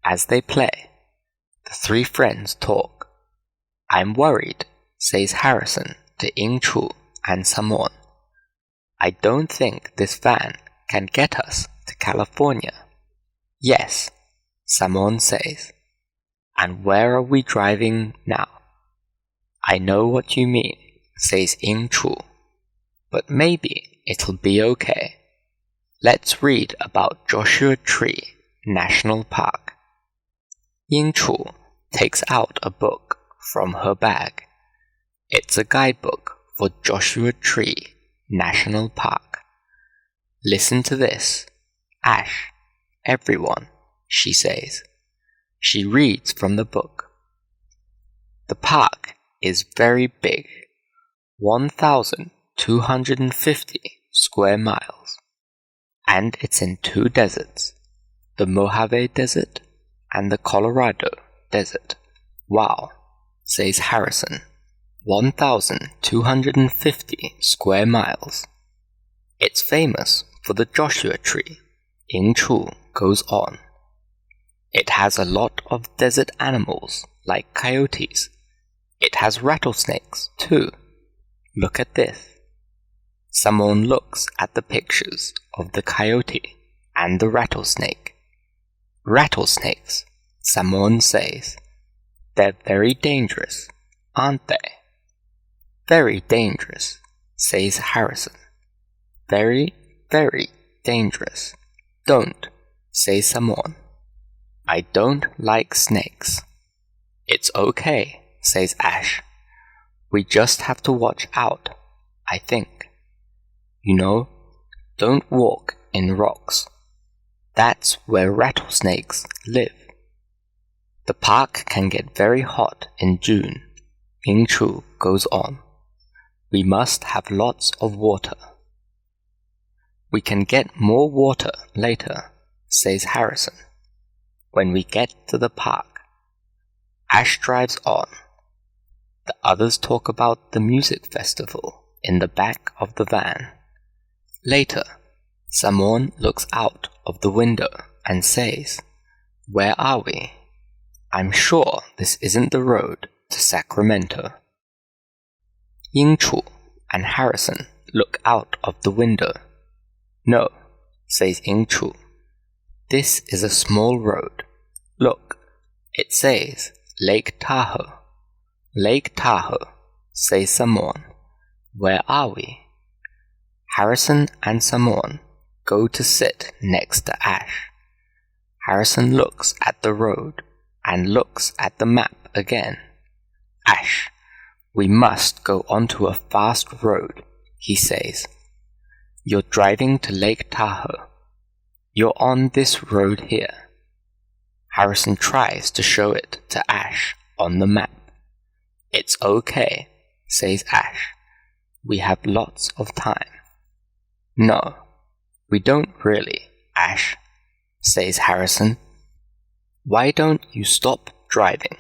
As they play, the three friends talk. I'm worried, says Harrison to Ying-Chu and Samon. I don't think this van can get us to California. Yes, Samon says. And where are we driving now? I know what you mean, says Ying-Chu. But maybe it'll be okay. Let's read about Joshua Tree National Park. Ying-Chu takes out a book from her bag. It's a guidebook for Joshua Tree National Park. Listen to this. Ash, everyone, she says. She reads from the book. The park is very big, 1,250 square miles, and it's in two deserts, the Mojave Desert and the Colorado Desert. Wow, says Harrison. 1,250 square miles. It's famous for the Joshua Tree, Ying-Chu goes on. It has a lot of desert animals like coyotes. It has rattlesnakes too. Look at this. Someone looks at the pictures of the coyote and the rattlesnake. Rattlesnakes, someone says. They're very dangerous, aren't they? Very dangerous, says Harrison. Very, very dangerous. Don't, says Samon. I don't like snakes. It's okay, says Ash. We just have to watch out, I think. You know, don't walk in rocks. That's where rattlesnakes live. The park can get very hot in June, Ying-Chu goes on. We must have lots of water. We can get more water later, says Harrison. When we get to the park. Ash drives on. The others talk about the music festival in the back of the van. Later, Samon looks out of the window and says, Where are we? I'm sure this isn't the road to Sacramento. Ying-Chu and Harrison look out of the window. No, says Ying-Chu. This is a small road. Look, it says Lake Tahoe. Lake Tahoe, says Samon. Where are we? Harrison and Samon go to sit next to Ash. Harrison looks at the road and looks at the map again. Ash, we must go onto a fast road, he says. You're driving to Lake Tahoe. You're on this road here. Harrison tries to show it to Ash on the map. It's okay, says Ash. We have lots of time. No, we don't really, Ash, says Harrison. Why don't you stop driving?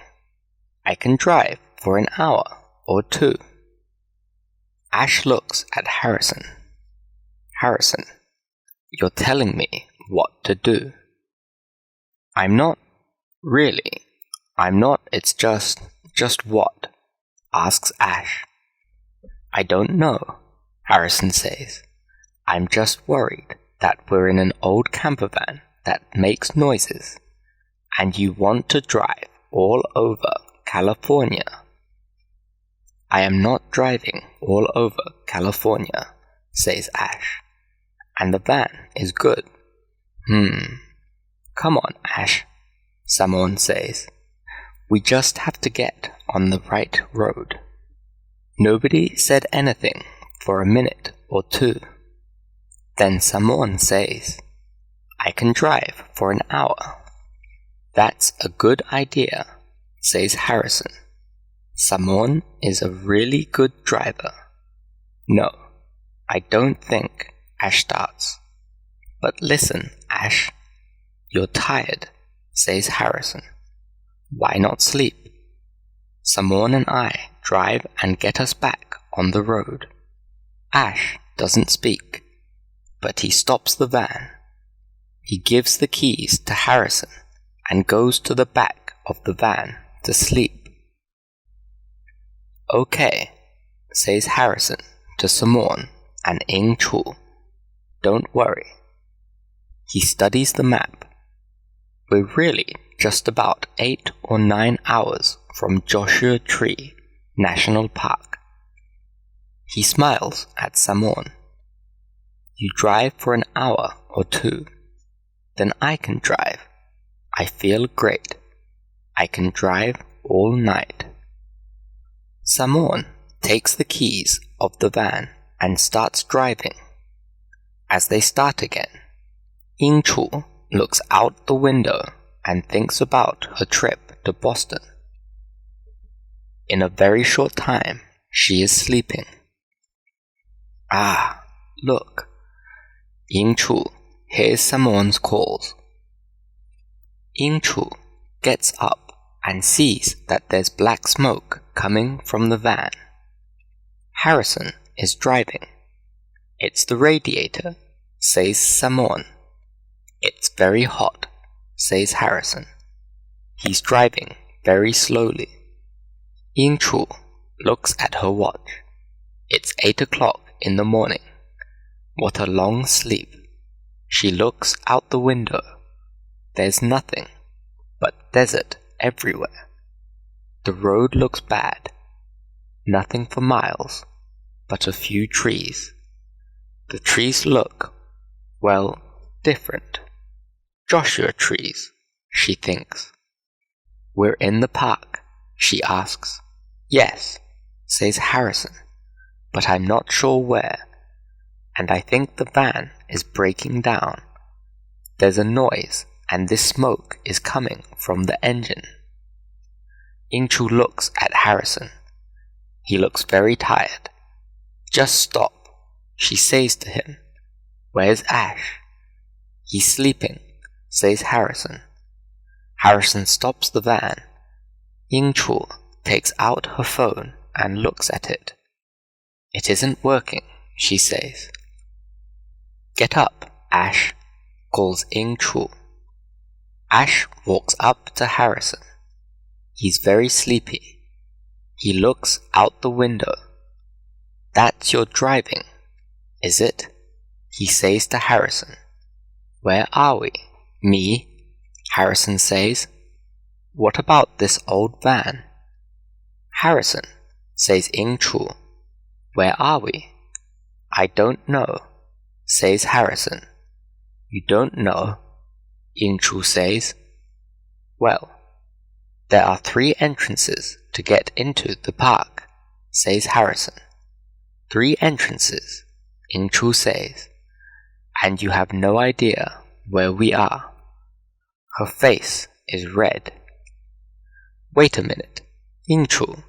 I can drive for an hour or two. Ash looks at Harrison. Harrison, you're telling me what to do. I'm not. Really, I'm not. It's just what? Asks Ash. I don't know, Harrison says. I'm just worried that we're in an old camper van that makes noises, and you want to drive all over California. I am not driving all over California, says Ash. And the van is good. Come on, Ash, Samon says. We just have to get on the right road. Nobody said anything for a minute or two. Then Samon says, I can drive for an hour. That's a good idea, says Harrison. Samon is a really good driver. No, I don't think, Ash starts. But listen, Ash, you're tired, says Harrison. Why not sleep? Samon and I drive and get us back on the road. Ash doesn't speak, but he stops the van. He gives the keys to Harrison and goes to the back of the van to sleep. Okay, says Harrison to Simone and Ing Chu. Don't worry. He studies the map. We're really just about 8 or 9 hours from Joshua Tree National Park. He smiles at Simone. You drive for an hour or 2. Then I can drive. I feel great. I can drive all night. Simone takes the keys of the van and starts driving. As they start again, Ing Chu looks out the window and thinks about her trip to Boston. In a very short time, she is sleeping. Ah, look. Ing Chu hears Simone's calls. Ing Chu gets up and sees that there's black smoke coming from the van. Harrison is driving. It's the radiator, says Simone. It's very hot, says Harrison. He's driving very slowly. Ing Chu looks at her watch. It's 8 o'clock in the morning. What a long sleep. She looks out the window. There's nothing but desert everywhere. The road looks bad. Nothing for miles, but a few trees. The trees look, well, different. Joshua trees, she thinks. We're in the park, she asks. Yes, says Harrison, but I'm not sure where. And I think the van is breaking down. There's a noise, and this smoke is coming from the engine. Ing Chu looks at Harrison. He looks very tired. Just stop, she says to him. Where's Ash? He's sleeping, says Harrison. Harrison stops the van. Ing Chu takes out her phone and looks at it. It isn't working, she says. Get up, Ash, calls Ing Chu. Ash walks up to Harrison. He's very sleepy. He looks out the window. That's your driving, is it? He says to Harrison. Where are we? Me? Harrison says. What about this old van? Harrison, says Ing Chu. Where are we? I don't know, says Harrison. You don't know? Ing Chu says. Well, there are 3 entrances to get into the park, says Harrison. 3 entrances, Ing Chu says. And you have no idea where we are. Her face is red. Wait a minute, Ing Chu.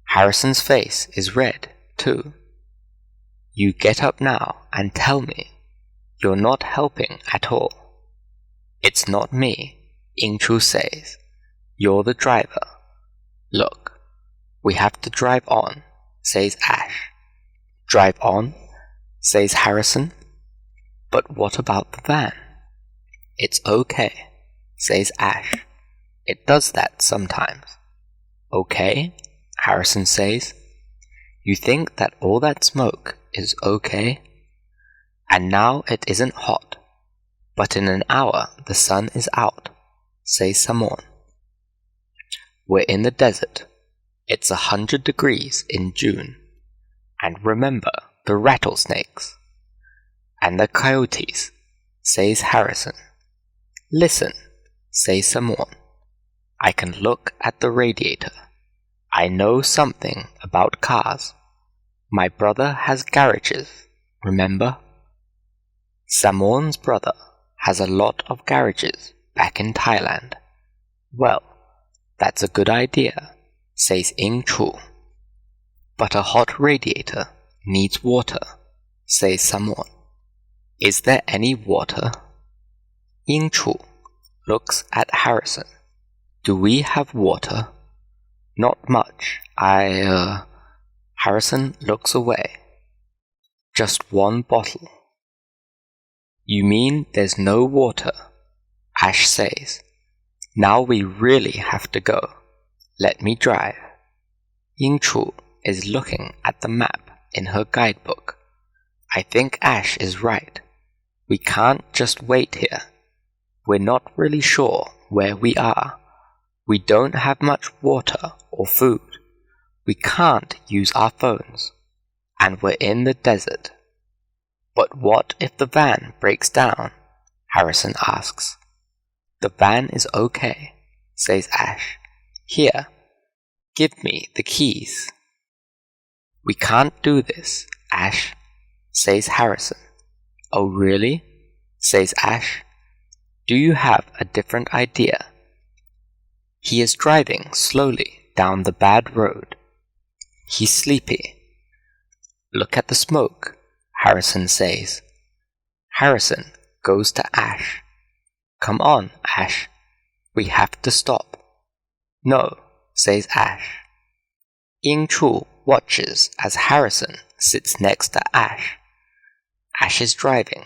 Harrison's face is red, too. You get up now and tell me. You're not helping at all. It's not me, Ing Chu says. You're the driver. Look, we have to drive on, says Ash. Drive on, says Harrison. But what about the van? It's okay, says Ash. It does that sometimes. Okay, Harrison says. You think that all that smoke is okay? And now it isn't hot, but in an hour the sun is out, says Simone. We're in the desert. It's 100 degrees in June. And remember the rattlesnakes. And the coyotes, says Harrison. Listen, says Simone. I can look at the radiator. I know something about cars. My brother has garages, remember? Simone's brother has a lot of garages back in Thailand. Well, that's a good idea, says Ing Chu. But a hot radiator needs water, says Simone. Is there any water? Ing Chu looks at Harrison. Do we have water? Not much. Harrison looks away. Just 1 bottle. You mean there's no water? Ash says. Now we really have to go. Let me drive. Ying Chu is looking at the map in her guidebook. I think Ash is right. We can't just wait here. We're not really sure where we are. We don't have much water or food. We can't use our phones. And we're in the desert. But what if the van breaks down? Harrison asks. The van is okay, says Ash. Here, give me the keys. We can't do this, Ash, says Harrison. Oh, really? Says Ash. Do you have a different idea? He is driving slowly down the bad road. He's sleepy. Look at the smoke, Harrison says. Harrison goes to Ash. Come on, Ash. We have to stop. No, says Ash. Ying Chu watches as Harrison sits next to Ash. Ash is driving,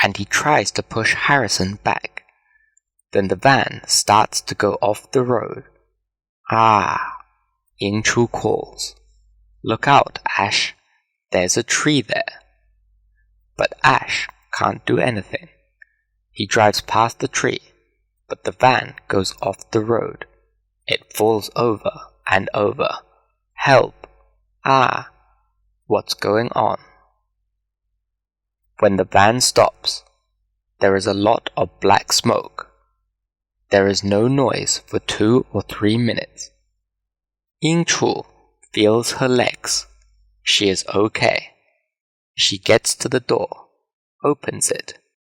and he tries to push Harrison back. Then the van starts to go off the road. Ah, Ying Chu calls. Look out, Ash. There's a tree there. But Ash can't do anything. He drives past the tree, but the van goes off the road. It falls over and over. Help! Ah! What's going on? When the van stops, there is a lot of black smoke. There is no noise for 2 or 3 minutes. Ying Chu feels her legs. She is okay. She gets to the door, opens it,